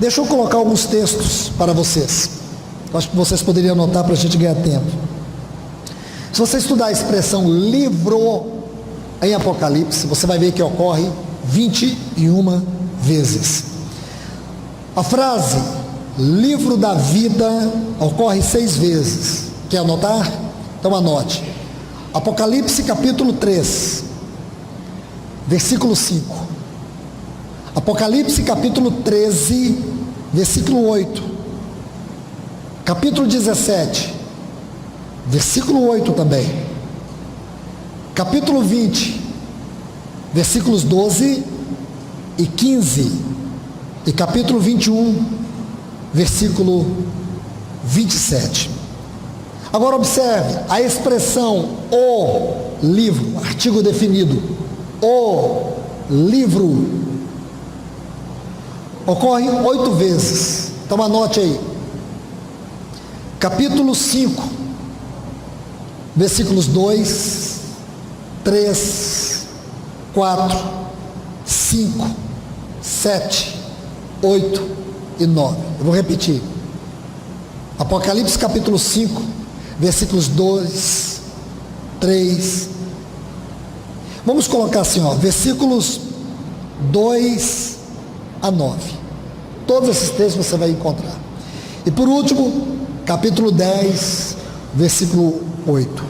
Deixa eu colocar alguns textos para vocês. Acho que vocês poderiam anotar para a gente ganhar tempo. Se você estudar a expressão livro em Apocalipse, você vai ver que ocorre 21 vezes. A frase livro da vida ocorre 6 vezes. Quer anotar? Então anote. Apocalipse capítulo 3, versículo 5. Apocalipse capítulo 13, versículo 8. Capítulo 17, versículo 8 também. Capítulo 20, versículos 12 e 15. E capítulo 21, versículo 27. Agora observe a expressão o livro, artigo definido, o livro, ocorre 8 vezes. Então anote aí. Capítulo 5, versículos 2, 3, 4, 5, 7, 8 e 9. Eu vou repetir. Apocalipse capítulo 5, versículos 2, 3. Vamos colocar assim, versículos 2 a 9. Todos esses textos você vai encontrar. E por último, capítulo 10, versículo 8.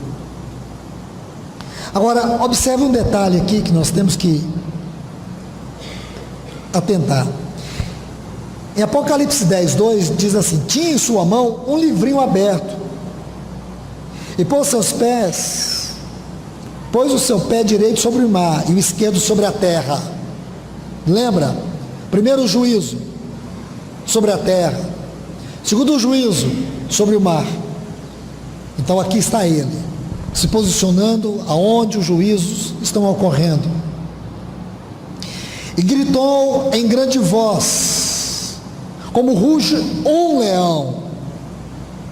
Agora, observe um detalhe aqui que nós temos que atentar. Em Apocalipse 10, 2 diz assim: tinha em sua mão um livrinho aberto, e pôs o seu pé direito sobre o mar e o esquerdo sobre a terra. Lembra? Primeiro juízo sobre a terra, segundo juízo sobre o mar. Então aqui está ele, se posicionando aonde os juízos estão ocorrendo. E gritou em grande voz, como ruge um leão,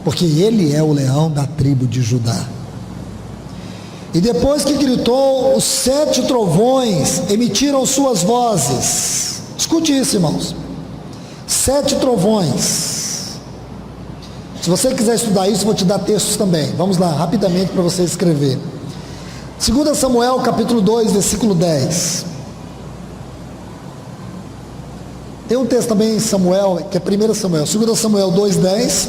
porque ele é o leão da tribo de Judá. E depois que gritou, os 7 trovões emitiram suas vozes. Escute isso, irmãos. 7 trovões. Se você quiser estudar isso, vou te dar textos também. Vamos lá, rapidamente, para você escrever. 2 Samuel, capítulo 2, versículo 10. Tem um texto também em Samuel, que é 1 Samuel. 2 Samuel 2, 10.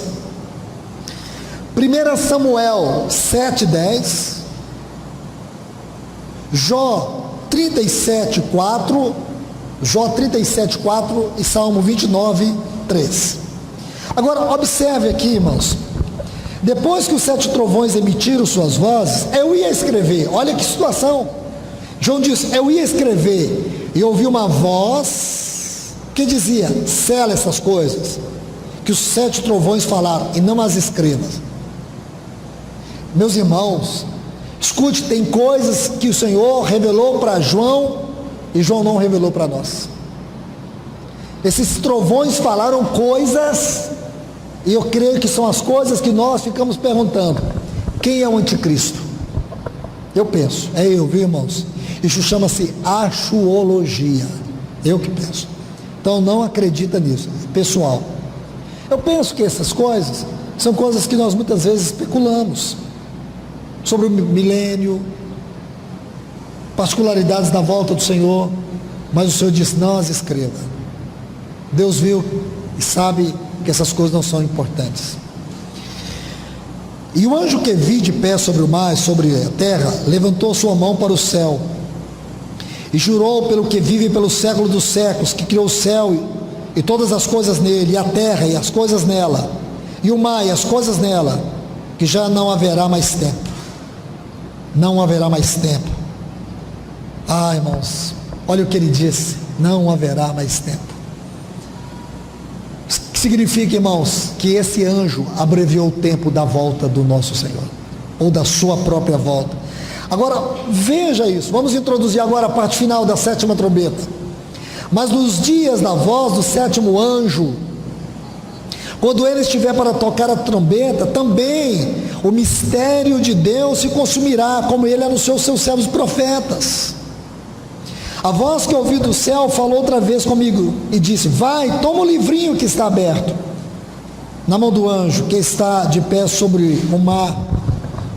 1 Samuel 7, 10. Jó 37, 4. Jó 37, 4 e Salmo 29, 3. Agora, observe aqui, irmãos. Depois que os 7 trovões emitiram suas vozes, eu ia escrever. Olha que situação. João disse: eu ia escrever. E ouvi uma voz que dizia: sela essas coisas que os 7 trovões falaram, e não as escrevas. Meus irmãos, escute, tem coisas que o Senhor revelou para João e João não revelou para nós. Esses trovões falaram coisas, e eu creio que são as coisas que nós ficamos perguntando: quem é o anticristo? Eu penso, é eu, viu, irmãos? Isso chama-se axiologia. Eu que penso. Então não acredita nisso, pessoal. Eu penso que essas coisas são coisas que nós muitas vezes especulamos sobre o milênio, particularidades da volta do Senhor, mas o Senhor disse: não as escreva. Deus viu e sabe que essas coisas não são importantes. E o anjo que vi de pé sobre o mar e sobre a terra levantou sua mão para o céu e jurou pelo que vive pelo século dos séculos, que criou o céu e todas as coisas nele, e a terra e as coisas nela, e o mar e as coisas nela, que já não haverá mais tempo. Não haverá mais tempo. Ah, irmãos, olha o que ele disse: não haverá mais tempo. Que significa, irmãos, que esse anjo abreviou o tempo da volta do nosso Senhor, ou da sua própria volta. Agora, veja isso. Vamos introduzir agora a parte final da 7ª trombeta. Mas nos dias da voz do 7º anjo, quando ele estiver para tocar a trombeta, também o mistério de Deus se consumirá, como ele anunciou aos seus servos profetas. A voz que ouvi do céu falou outra vez comigo e disse: vai, toma o livrinho que está aberto na mão do anjo que está de pé sobre o mar,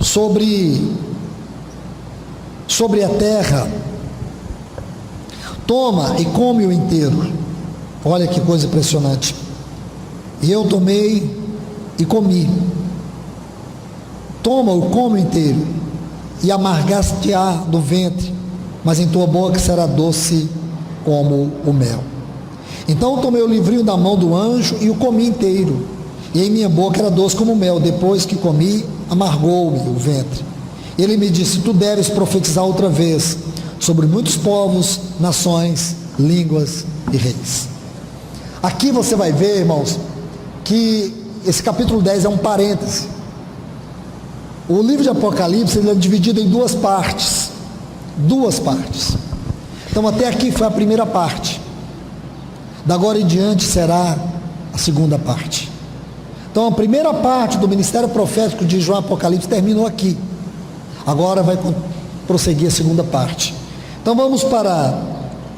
sobre a terra. Toma e come-o inteiro. Olha que coisa impressionante. E eu tomei e comi. Toma-o, come inteiro, e amargar-te-á do ventre, mas em tua boca será doce como o mel. Então tomei o livrinho da mão do anjo e o comi inteiro, e em minha boca era doce como o mel. Depois que comi, amargou-me o ventre. Ele me disse: tu deves profetizar outra vez sobre muitos povos, nações, línguas e reis. Aqui você vai ver, irmãos, que esse capítulo 10 é um parêntese. O livro de Apocalipse ele é dividido em duas partes. Então até aqui foi a primeira parte. Da agora em diante será a segunda parte. Então a primeira parte do ministério profético de João Apocalipse terminou aqui. Agora vai prosseguir a segunda parte. Então vamos para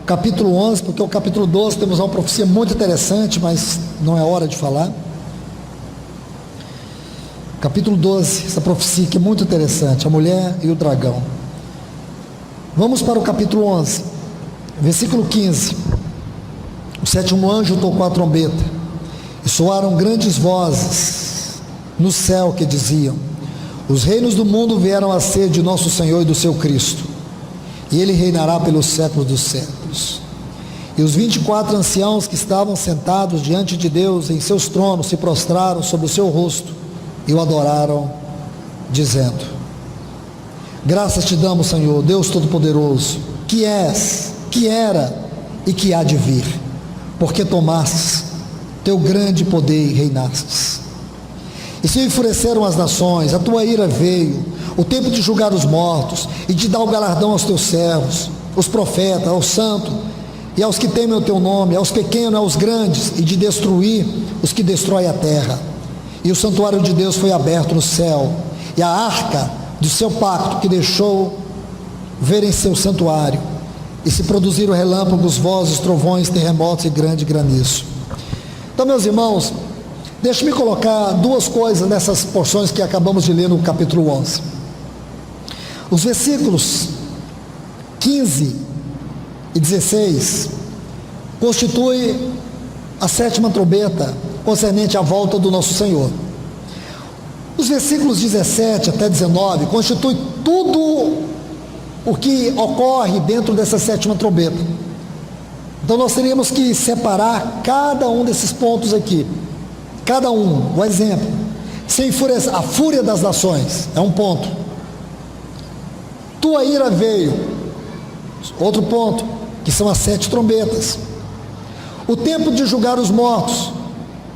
o capítulo 11, porque o capítulo 12 temos uma profecia muito interessante, mas não é hora de falar. Capítulo 12, essa profecia que é muito interessante, a mulher e o dragão. Vamos para o capítulo 11, versículo 15. O sétimo anjo tocou a trombeta, e soaram grandes vozes no céu que diziam: os reinos do mundo vieram a ser de nosso Senhor e do seu Cristo, e ele reinará pelos séculos dos séculos. E os 24 anciãos que estavam sentados diante de Deus em seus tronos se prostraram sobre o seu rosto e o adoraram, dizendo: graças te damos, Senhor, Deus Todo-Poderoso, que és, que era e que há de vir, porque tomastes teu grande poder e reinastes. E se enfureceram as nações, a tua ira veio, o tempo de julgar os mortos e de dar o galardão aos teus servos, os profetas, aos santos e aos que temem o teu nome, aos pequenos, aos grandes, e de destruir os que destroem a terra. E o santuário de Deus foi aberto no céu, e a arca do seu pacto que deixou ver em seu santuário, e se produziram relâmpagos, vozes, trovões, terremotos e grande granizo. Então, meus irmãos, deixe-me colocar duas coisas nessas porções que acabamos de ler no capítulo 11. Os versículos 15 e 16 constituem a sétima trombeta concernente à volta do nosso Senhor. Os versículos 17 até 19 constituem tudo o que ocorre dentro dessa sétima trombeta. Então nós teríamos que separar cada um desses pontos aqui. Cada um exemplo: se enfurecer, a fúria das nações é um ponto. Tua ira veio, outro ponto, que são as 7 trombetas. O tempo de julgar os mortos,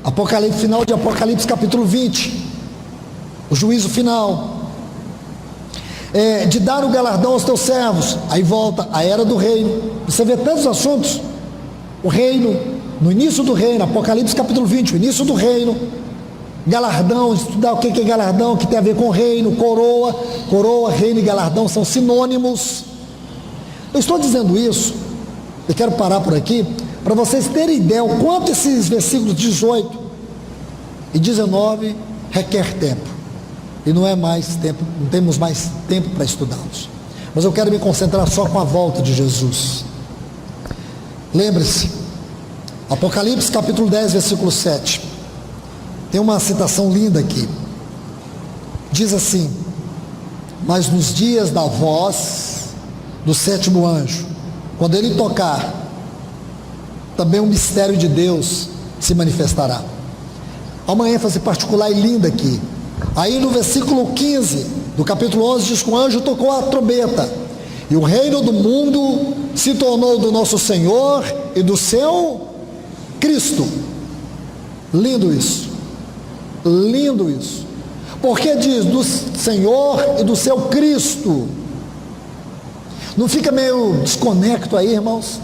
Apocalipse, final de Apocalipse capítulo 20, o juízo final. De dar o galardão aos teus servos, aí volta a era do reino. Você vê tantos assuntos. O reino, no início do reino, Apocalipse capítulo 20, o início do reino. Galardão, estudar o que é galardão, que tem a ver com reino, coroa, reino e galardão são sinônimos. Eu estou dizendo isso, eu quero parar por aqui, para vocês terem ideia o quanto esses versículos 18 e 19 requer tempo. E não é mais tempo, não temos mais tempo para estudá-los. Mas eu quero me concentrar só com a volta de Jesus. Lembre-se, Apocalipse capítulo 10, versículo 7. Tem uma citação linda aqui. Diz assim: mas nos dias da voz do sétimo anjo, quando ele tocar, também o mistério de Deus se manifestará. Há uma ênfase particular e linda aqui. Aí no versículo 15 do capítulo 11 diz que o anjo tocou a trombeta, e o reino do mundo se tornou do nosso Senhor e do seu Cristo. Lindo isso, lindo isso. Porque diz do Senhor e do seu Cristo. Não fica meio desconecto aí, irmãos?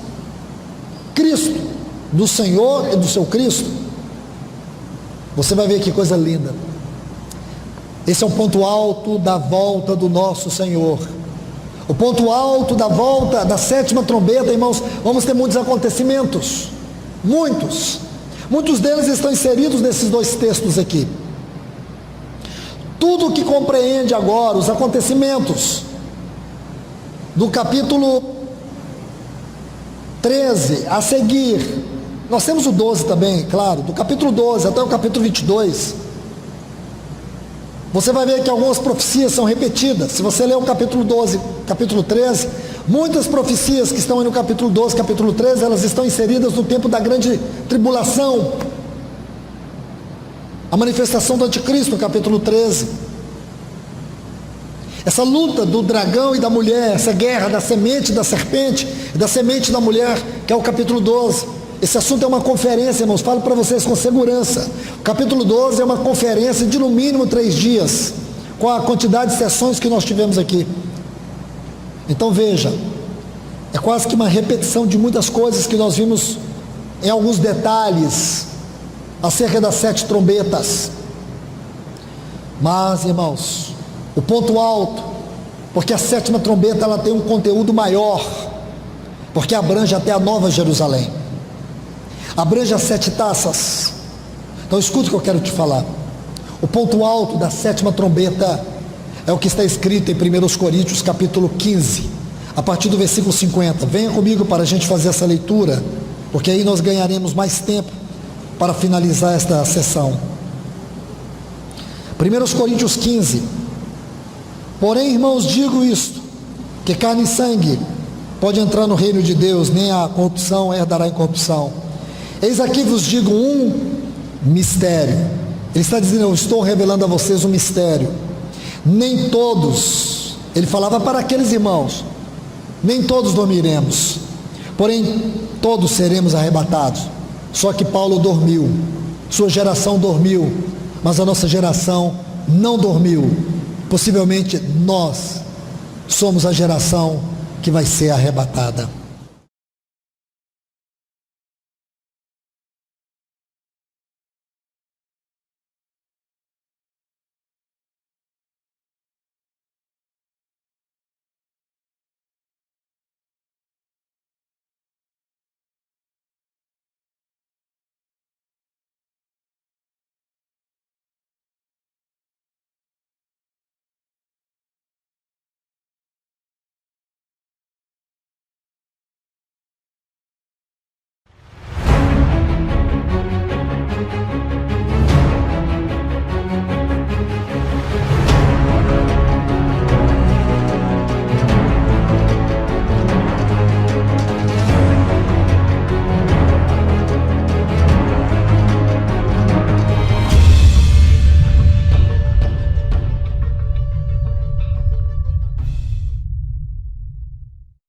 Cristo, do Senhor e do seu Cristo. Você vai ver que coisa linda. Esse é o ponto alto da volta do nosso Senhor. O ponto alto da volta da sétima trombeta, irmãos, vamos ter muitos acontecimentos. Muitos deles estão inseridos nesses dois textos aqui. Tudo que compreende agora os acontecimentos do capítulo 13 a seguir, nós temos o 12 também, claro, do capítulo 12 até o capítulo 22, você vai ver que algumas profecias são repetidas. Se você ler o capítulo 12, capítulo 13, muitas profecias que estão aí no capítulo 12, capítulo 13, elas estão inseridas no tempo da grande tribulação, a manifestação do anticristo no capítulo 13, essa luta do dragão e da mulher, essa guerra da semente da serpente e da semente da mulher, que é o capítulo 12. Esse assunto é uma conferência, irmãos, falo para vocês com segurança. O capítulo 12 é uma conferência de no mínimo 3 dias, com a quantidade de sessões que nós tivemos aqui. Então veja, é quase que uma repetição de muitas coisas que nós vimos em alguns detalhes acerca das 7 trombetas. Mas, irmãos, o ponto alto, porque a 7ª trombeta ela tem um conteúdo maior, porque abrange até a Nova Jerusalém, abrange as 7 taças. Então escuta o que eu quero te falar. O ponto alto da 7ª trombeta é o que está escrito em 1 Coríntios capítulo 15, a partir do versículo 50. Venha comigo para a gente fazer essa leitura, porque aí nós ganharemos mais tempo para finalizar esta sessão. 1 Coríntios 15. Porém, irmãos, digo isto, que carne e sangue pode entrar no reino de Deus, nem a corrupção herdará em corrupção. Eis aqui vos digo um mistério. Ele está dizendo, eu estou revelando a vocês um mistério. Nem todos, ele falava para aqueles irmãos, nem todos dormiremos, porém todos seremos arrebatados. Só que Paulo dormiu, sua geração dormiu, mas a nossa geração não dormiu. Possivelmente nós somos a geração que vai ser arrebatada.